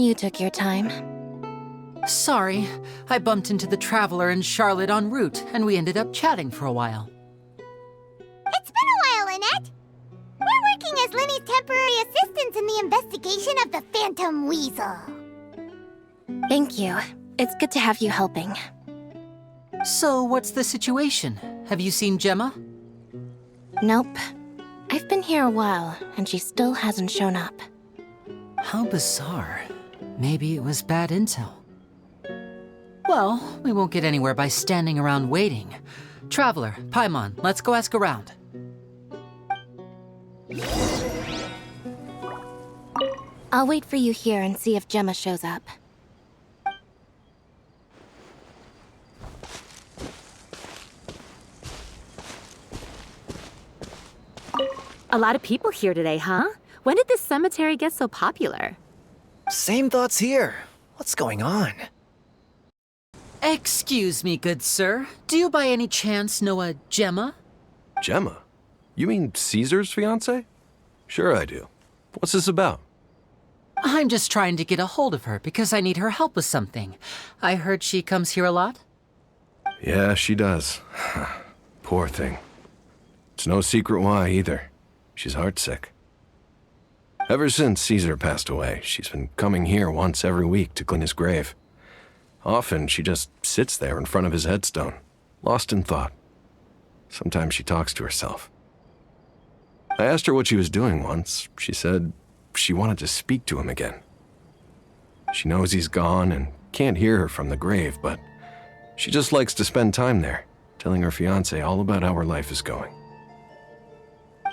You took your time. Sorry, I bumped into the Traveler and Charlotte en route, and we ended up chatting for a while. It's been a while, Annette. We're working as Lenny's temporary assistants in the investigation of the Phantom Weasel. Thank you. It's good to have you helping. So, what's the situation? Have you seen Gemma? Nope. I've been here a while, and she still hasn't shown up. How bizarre. Maybe it was bad intel. Well, we won't get anywhere by standing around waiting. Traveler, Paimon, let's go ask around. I'll wait for you here and see if Gemma shows up. A lot of people here today, huh? When did this cemetery get so popular? Same thoughts here. What's going on? Excuse me, good sir. Do you by any chance know a Gemma? Gemma? You mean Caesar's fiancée? Sure I do. What's this about? I'm just trying to get a hold of her because I need her help with something. I heard she comes here a lot. Yeah, she does. Poor thing. It's no secret why either. She's heartsick. Ever since Caesar passed away, she's been coming here once every week to clean his grave. Often, she just sits there in front of his headstone, lost in thought. Sometimes she talks to herself. I asked her what she was doing once. She said she wanted to speak to him again. She knows he's gone and can't hear her from the grave, but she just likes to spend time there, telling her fiancé all about how her life is going.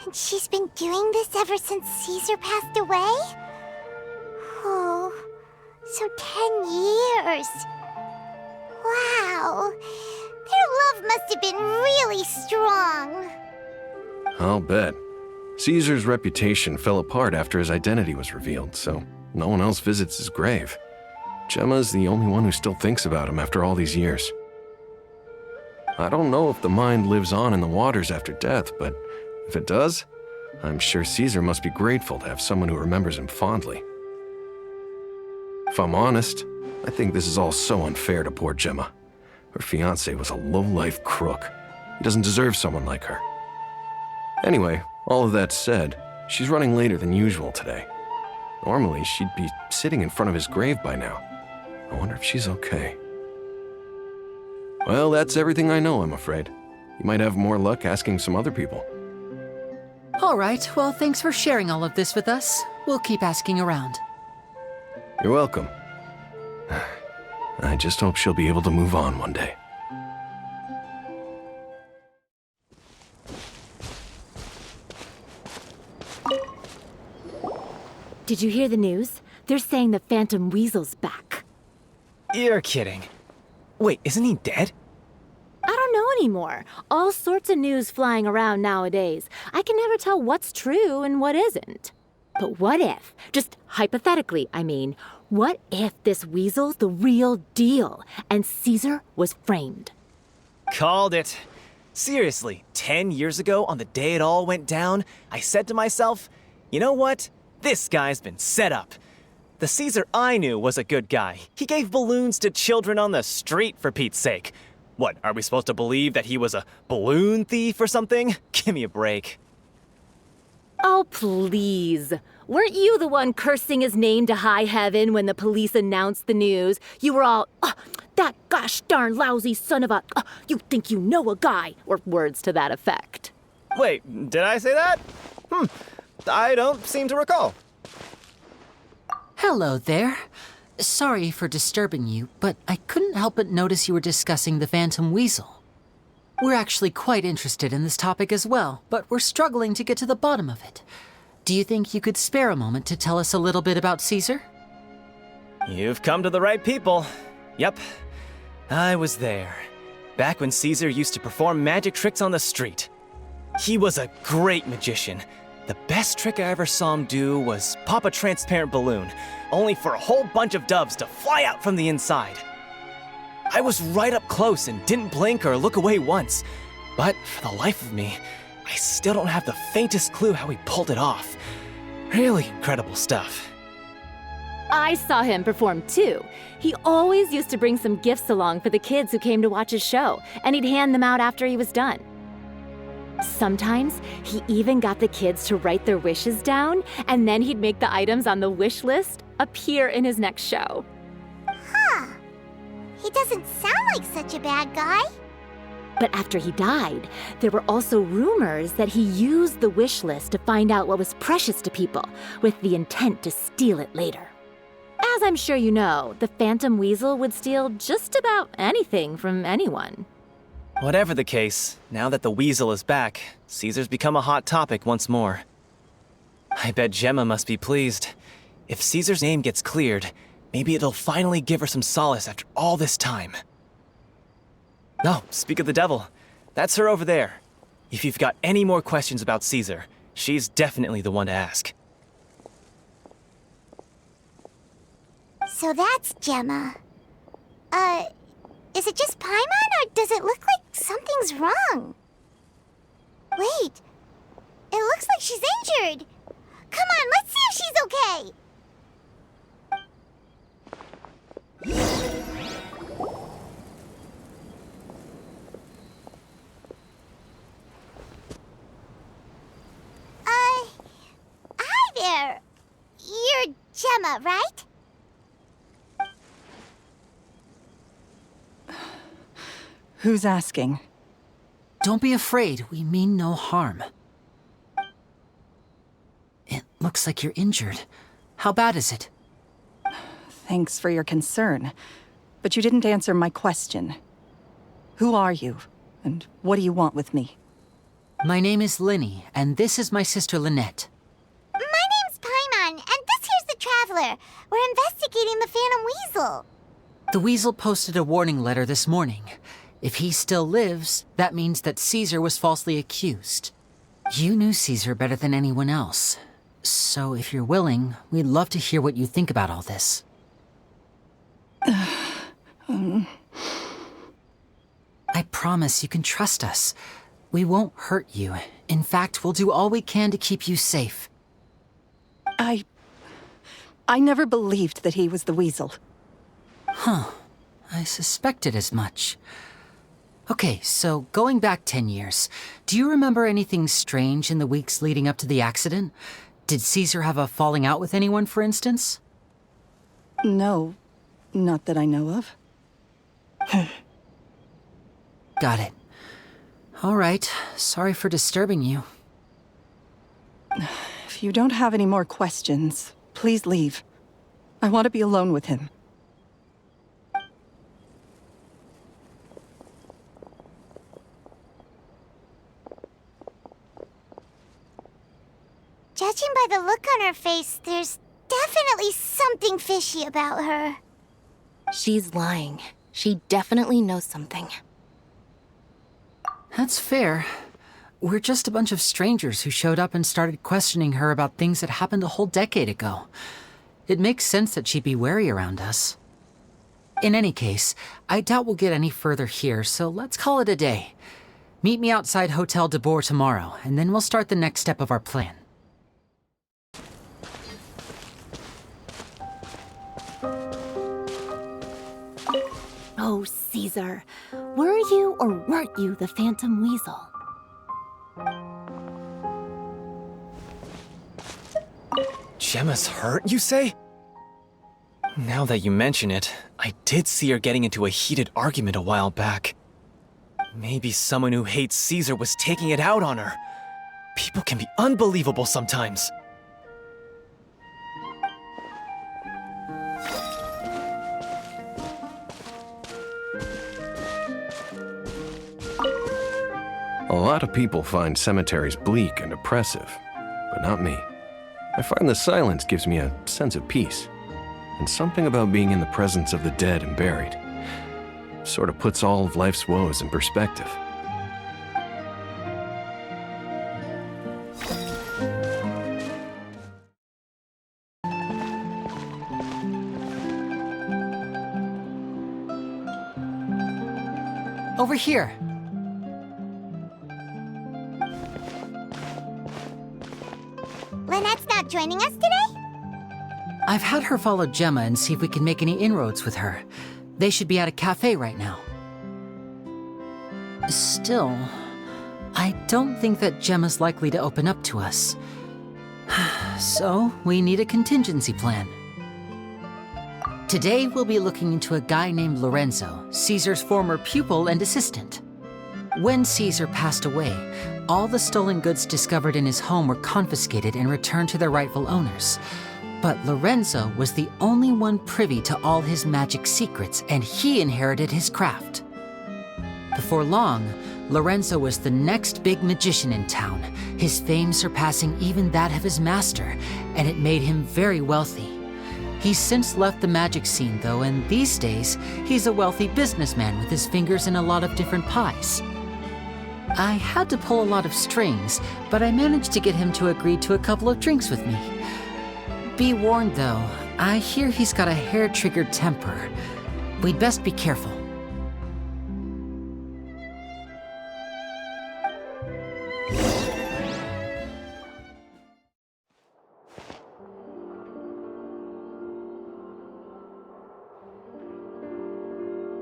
And she's been doing this ever since Caesar passed away? Oh, so 10 years. Wow, their love must have been really strong. I'll bet. Caesar's reputation fell apart after his identity was revealed, so no one else visits his grave. Gemma's the only one who still thinks about him after all these years. I don't know if the mind lives on in the waters after death, but if it does, I'm sure Caesar must be grateful to have someone who remembers him fondly. If I'm honest, I think this is all so unfair to poor Gemma. Her fiancé was a low-life crook. He doesn't deserve someone like her. Anyway, all of that said, she's running later than usual today. Normally, she'd be sitting in front of his grave by now. I wonder if she's okay. Well, that's everything I know, I'm afraid. You might have more luck asking some other people. All right, well, thanks for sharing all of this with us. We'll keep asking around. You're welcome. I just hope she'll be able to move on one day. Did you hear the news? They're saying the Phantom Weasel's back. You're kidding. Wait, isn't he dead? I don't know anymore. All sorts of news flying around nowadays. I can never tell what's true and what isn't. But what if, just hypothetically, I mean, what if this weasel's the real deal and Caesar was framed? Called it. Seriously, 10 years ago, on the day it all went down, I said to myself, you know what? This guy's been set up. The Caesar I knew was a good guy. He gave balloons to children on the street, for Pete's sake. What, are we supposed to believe that he was a balloon thief or something? Give me a break. Oh, please. Weren't you the one cursing his name to high heaven when the police announced the news? You were all, that gosh darn lousy son of a, you think you know a guy, or words to that effect. Wait, did I say that? I don't seem to recall. Hello there. Sorry for disturbing you, but I couldn't help but notice you were discussing the Phantom Weasel. We're actually quite interested in this topic as well, but we're struggling to get to the bottom of it. Do you think you could spare a moment to tell us a little bit about Caesar? You've come to the right people. Yep, I was there. Back when Caesar used to perform magic tricks on the street. He was a great magician. The best trick I ever saw him do was pop a transparent balloon, only for a whole bunch of doves to fly out from the inside. I was right up close and didn't blink or look away once. But for the life of me, I still don't have the faintest clue how he pulled it off. Really incredible stuff. I saw him perform too. He always used to bring some gifts along for the kids who came to watch his show, and he'd hand them out after he was done. Sometimes he even got the kids to write their wishes down, and then he'd make the items on the wish list appear in his next show. Huh. He doesn't sound like such a bad guy. But after he died, there were also rumors that he used the wish list to find out what was precious to people, with the intent to steal it later. As I'm sure you know, the Phantom Weasel would steal just about anything from anyone. Whatever the case, now that the weasel is back, Caesar's become a hot topic once more. I bet Gemma must be pleased. If Caesar's name gets cleared, maybe it'll finally give her some solace after all this time. No, speak of the devil. That's her over there. If you've got any more questions about Caesar, she's definitely the one to ask. So that's Gemma. Is it just Paimon, or does it look like something's wrong? Wait, it looks like she's injured. Come on, let's see if she's okay. Hi there. You're Gemma, right? Who's asking? Don't be afraid, we mean no harm. It looks like you're injured. How bad is it? Thanks for your concern, but you didn't answer my question. Who are you, and what do you want with me? My name is Linny, and this is my sister Lynette. My name's Paimon, and this here's the Traveler. We're investigating the Phantom Weasel. The Weasel posted a warning letter this morning. If he still lives, that means that Caesar was falsely accused. You knew Caesar better than anyone else. So if you're willing, we'd love to hear what you think about all this. I promise you can trust us. We won't hurt you. In fact, we'll do all we can to keep you safe. I never believed that he was the Weasel. Huh. I suspected as much. Okay, so going back 10 years, do you remember anything strange in the weeks leading up to the accident? Did Caesar have a falling out with anyone, for instance? No, not that I know of. Got it. All right, sorry for disturbing you. If you don't have any more questions, please leave. I want to be alone with him. Judging by the look on her face, there's definitely something fishy about her. She's lying. She definitely knows something. That's fair. We're just a bunch of strangers who showed up and started questioning her about things that happened a whole decade ago. It makes sense that she'd be wary around us. In any case, I doubt we'll get any further here, so let's call it a day. Meet me outside Hotel de Boer tomorrow, and then we'll start the next step of our plan. Oh, Caesar, were you or weren't you the Phantom Weasel? Gemma's hurt, you say? Now that you mention it, I did see her getting into a heated argument a while back. Maybe someone who hates Caesar was taking it out on her. People can be unbelievable sometimes. A lot of people find cemeteries bleak and oppressive, but not me. I find the silence gives me a sense of peace, and something about being in the presence of the dead and buried sort of puts all of life's woes in perspective. over here. Lynette's not joining us today? I've had her follow Gemma and see if we can make any inroads with her. They should be at a cafe right now. Still, I don't think that Gemma's likely to open up to us. So, we need a contingency plan. Today, we'll be looking into a guy named Lorenzo, Caesar's former pupil and assistant. When Caesar passed away, all the stolen goods discovered in his home were confiscated and returned to their rightful owners. But Lorenzo was the only one privy to all his magic secrets, and he inherited his craft. Before long, Lorenzo was the next big magician in town, his fame surpassing even that of his master, and it made him very wealthy. He's since left the magic scene, though, and these days, he's a wealthy businessman with his fingers in a lot of different pies. I had to pull a lot of strings, but I managed to get him to agree to a couple of drinks with me. Be warned, though, I hear he's got a hair-triggered temper. We'd best be careful.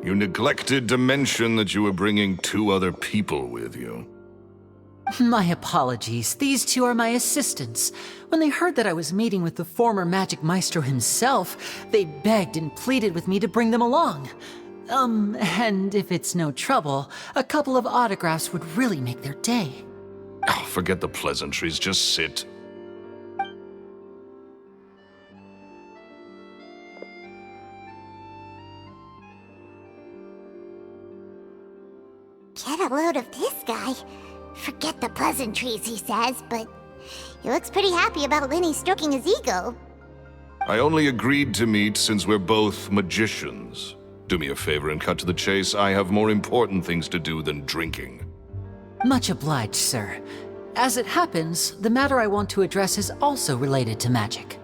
You neglected to mention that you were bringing 2 other people with you. My apologies. These 2 are my assistants. When they heard that I was meeting with the former magic maestro himself, they begged and pleaded with me to bring them along. And if it's no trouble, a couple of autographs would really make their day. Oh, forget the pleasantries, just sit. Get a load of this guy. Forget the pleasantries, he says, but he looks pretty happy about Lenny stroking his ego. I only agreed to meet since we're both magicians. Do me a favor and cut to the chase. I have more important things to do than drinking. Much obliged, sir. As it happens, the matter I want to address is also related to magic.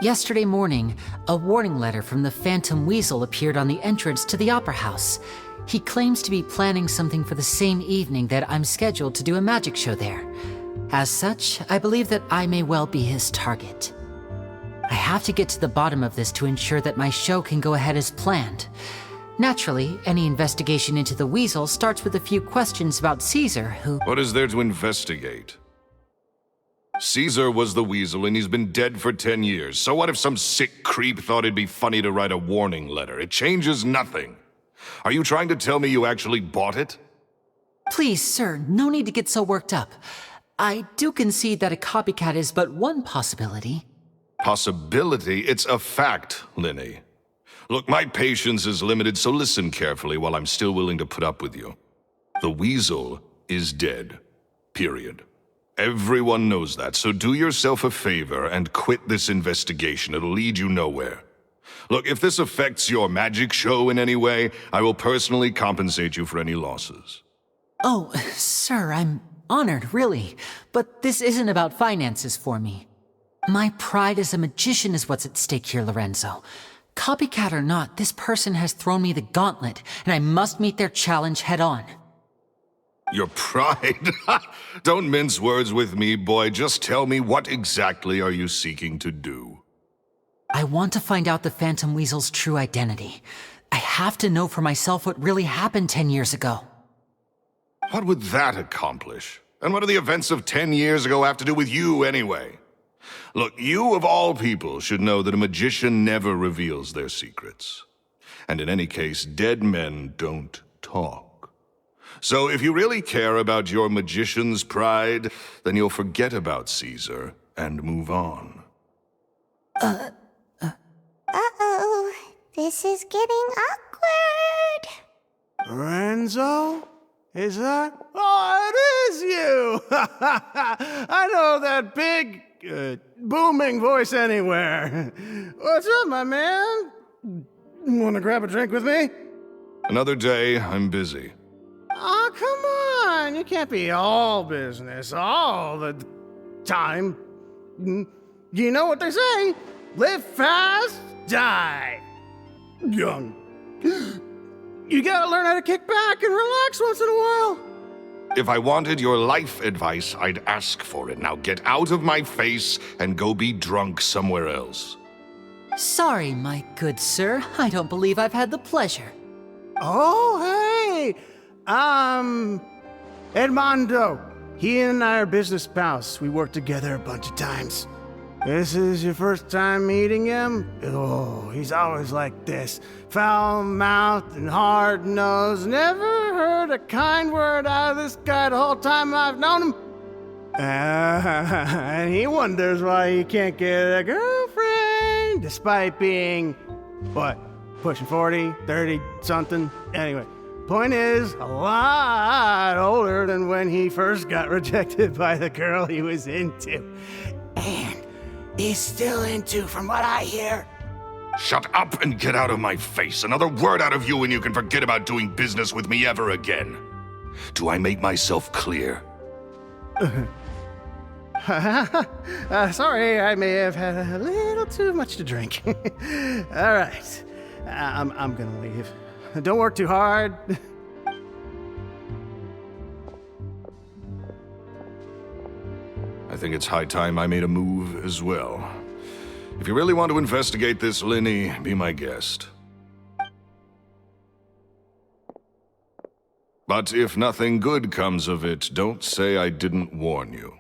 Yesterday morning, a warning letter from the Phantom Weasel appeared on the entrance to the Opera House. He claims to be planning something for the same evening that I'm scheduled to do a magic show there. As such, I believe that I may well be his target. I have to get to the bottom of this to ensure that my show can go ahead as planned. Naturally, any investigation into the Weasel starts with a few questions about Caesar, who— What is there to investigate? Caesar was the Weasel and he's been dead for 10 years. So what if some sick creep thought it'd be funny to write a warning letter? It changes nothing. Are you trying to tell me you actually bought it? Please, sir, no need to get so worked up. I do concede that a copycat is but one possibility. Possibility? It's a fact, Linny. Look, my patience is limited, so listen carefully while I'm still willing to put up with you. The Weasel is dead. Period. Everyone knows that, so do yourself a favor and quit this investigation. It'll lead you nowhere. Look, if this affects your magic show in any way, I will personally compensate you for any losses. Oh, sir, I'm honored, really. But this isn't about finances for me. My pride as a magician is what's at stake here, Lorenzo. Copycat or not, this person has thrown me the gauntlet, and I must meet their challenge head on. Your pride? Don't mince words with me, boy. Just tell me, what exactly are you seeking to do? I want to find out the Phantom Weasel's true identity. I have to know for myself what really happened 10 years ago. What would that accomplish? And what do the events of 10 years ago have to do with you, anyway? Look, you of all people should know that a magician never reveals their secrets. And in any case, dead men don't talk. So if you really care about your magician's pride, then you'll forget about Caesar and move on. Uh-oh. This is getting awkward. Lorenzo? Is that? Oh, it is you! I know that big, booming voice anywhere. What's up, my man? Want to grab a drink with me? Another day, I'm busy. Oh, come on. You can't be all business all the time. You know what they say? Live fast, die young. You gotta learn how to kick back and relax once in a while. If I wanted your life advice, I'd ask for it. Now get out of my face and go be drunk somewhere else. Sorry, my good sir. I don't believe I've had the pleasure. Oh, hey! Edmondo. He and I are business pals. We worked together a bunch of times. This is your first time meeting him? Oh, he's always like this. Foul-mouthed and hard-nosed. Never heard a kind word out of this guy the whole time I've known him. And he wonders why he can't get a girlfriend, despite being, what, pushing 40, 30, something? Anyway, point is, a lot older than when he first got rejected by the girl he was into. And he's still into, from what I hear. Shut up and get out of my face. Another word out of you and you can forget about doing business with me ever again. Do I make myself clear? Sorry, I may have had a little too much to drink. All right, I'm gonna leave. Don't work too hard. I think it's high time I made a move as well. If you really want to investigate this, Linny, be my guest. But if nothing good comes of it, don't say I didn't warn you.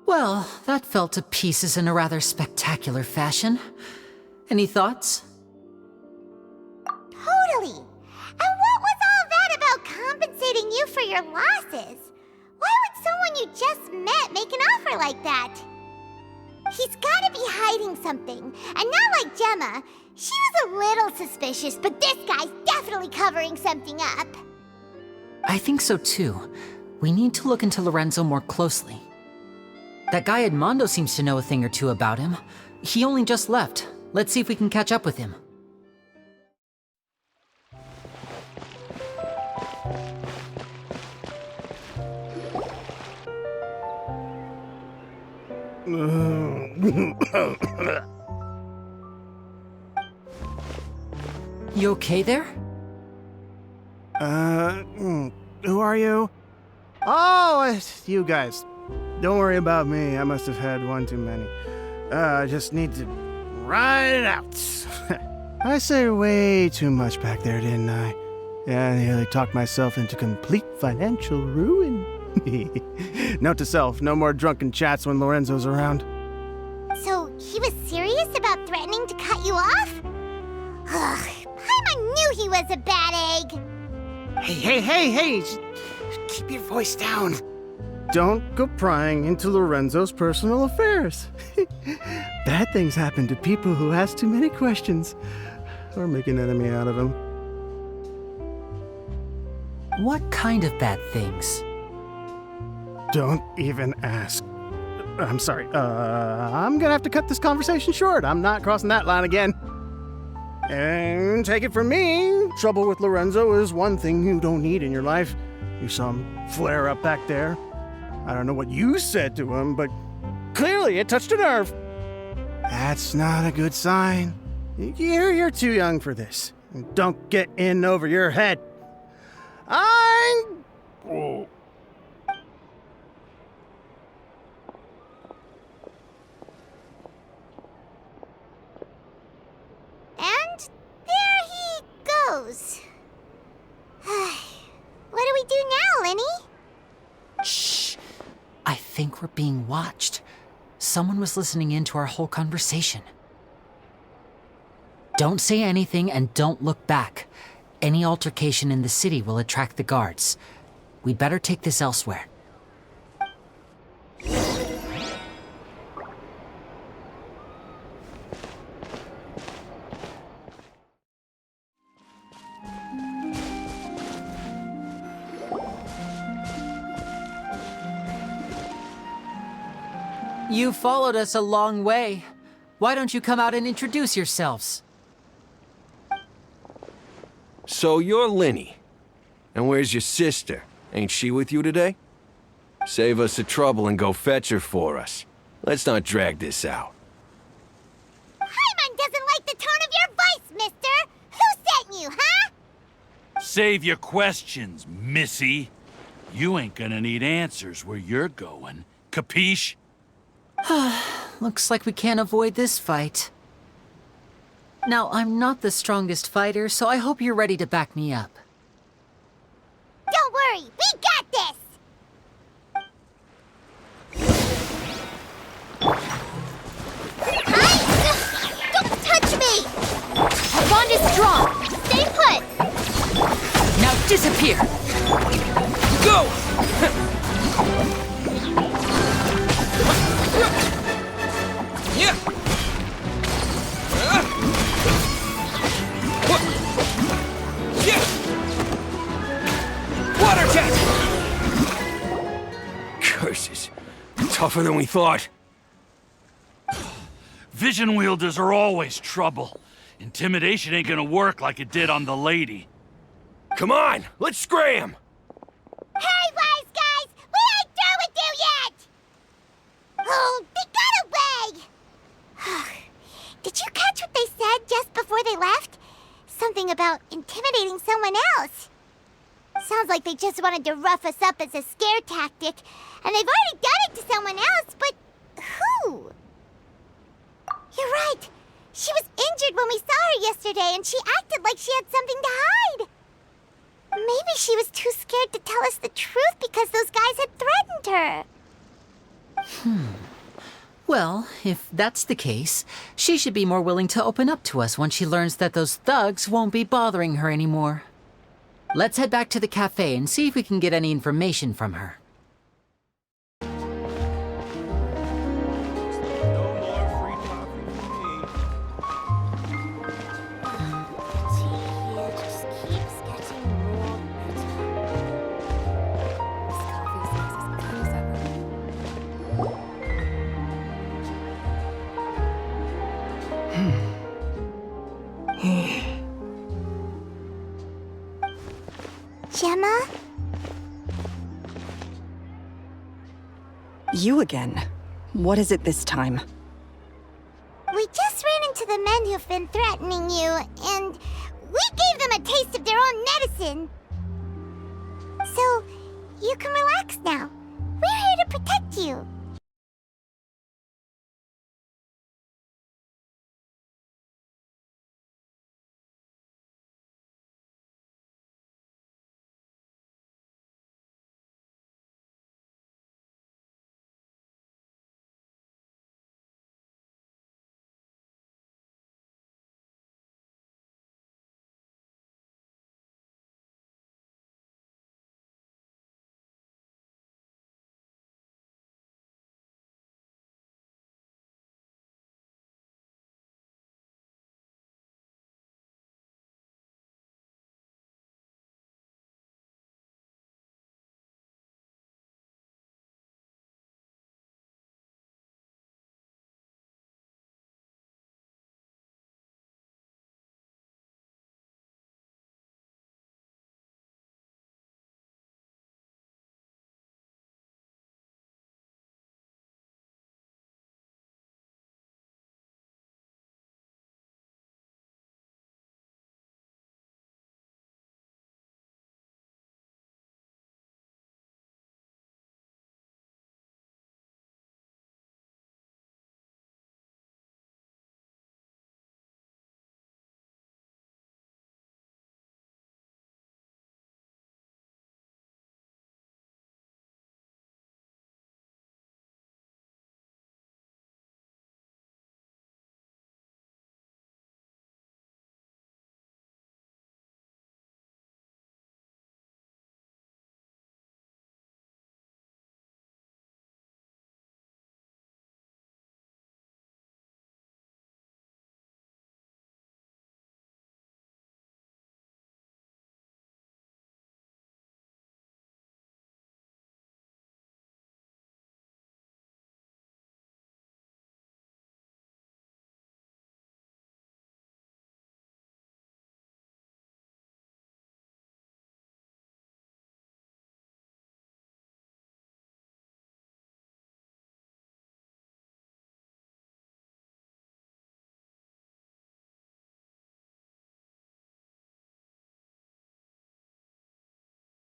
Well, that fell to pieces in a rather spectacular fashion. Any thoughts? Totally. And what was all that about compensating you for your losses? Why would someone you just met make an offer like that? He's gotta be hiding something. And not like Gemma. She was a little suspicious, but this guy's definitely covering something up. I think so too. We need to look into Lorenzo more closely. That guy Edmondo seems to know a thing or two about him. He only just left. Let's see if we can catch up with him. You okay there? Who are you? Oh, it's you guys. Don't worry about me. I must have had one too many. I just need to ride it out. I say way too much back there, didn't I? Yeah, I nearly talked myself into complete financial ruin. Note to self, no more drunken chats when Lorenzo's around. So, he was serious about threatening to cut you off? Ugh, Paimon knew he was a bad egg. Hey, keep your voice down. Don't go prying into Lorenzo's personal affairs. Bad things happen to people who ask too many questions or make an enemy out of him. What kind of bad things? Don't even ask. I'm sorry. I'm gonna have to cut this conversation short. I'm not crossing that line again. And take it from me, trouble with Lorenzo is one thing you don't need in your life. You saw him flare up back there. I don't know what you said to him, but clearly it touched a nerve. That's not a good sign. You're too young for this. Don't get in over your head. Oh. And there he goes. What do we do now, Linny? Shh! I think we're being watched. Someone was listening in to our whole conversation. Don't say anything and don't look back. Any altercation in the city will attract the guards. We'd better take this elsewhere. You followed us a long way. Why don't you come out and introduce yourselves? So you're Linny. And where's your sister? Ain't she with you today? Save us the trouble and go fetch her for us. Let's not drag this out. Save your questions, missy. You ain't gonna need answers where you're going. Capiche? Looks like we can't avoid this fight. Now, I'm not the strongest fighter, so I hope you're ready to back me up. Don't worry, we got this! Don't touch me! Our bond is strong. Stay put! Now disappear! Go! Yeah! Yeah! Water jet! Curses. Tougher than we thought. Vision wielders are always trouble. Intimidation ain't gonna work like it did on the lady. Come on, let's scram! Hey, wise guys! We ain't through with you yet! Oh, they got away! Did you catch what they said just before they left? Something about intimidating someone else. Sounds like they just wanted to rough us up as a scare tactic, and they've already done it to someone else, but who? You're right. She was injured when we saw her yesterday, and she acted like she had something to hide. Maybe she was too scared to tell us the truth because those guys had threatened her. Well, if that's the case, she should be more willing to open up to us when she learns that those thugs won't be bothering her anymore. Let's head back to the cafe and see if we can get any information from her. Gemma? You again. What is it this time? We just ran into the men who've been threatening you, and we gave them a taste of their own medicine. So, you can relax now. We're here to protect you.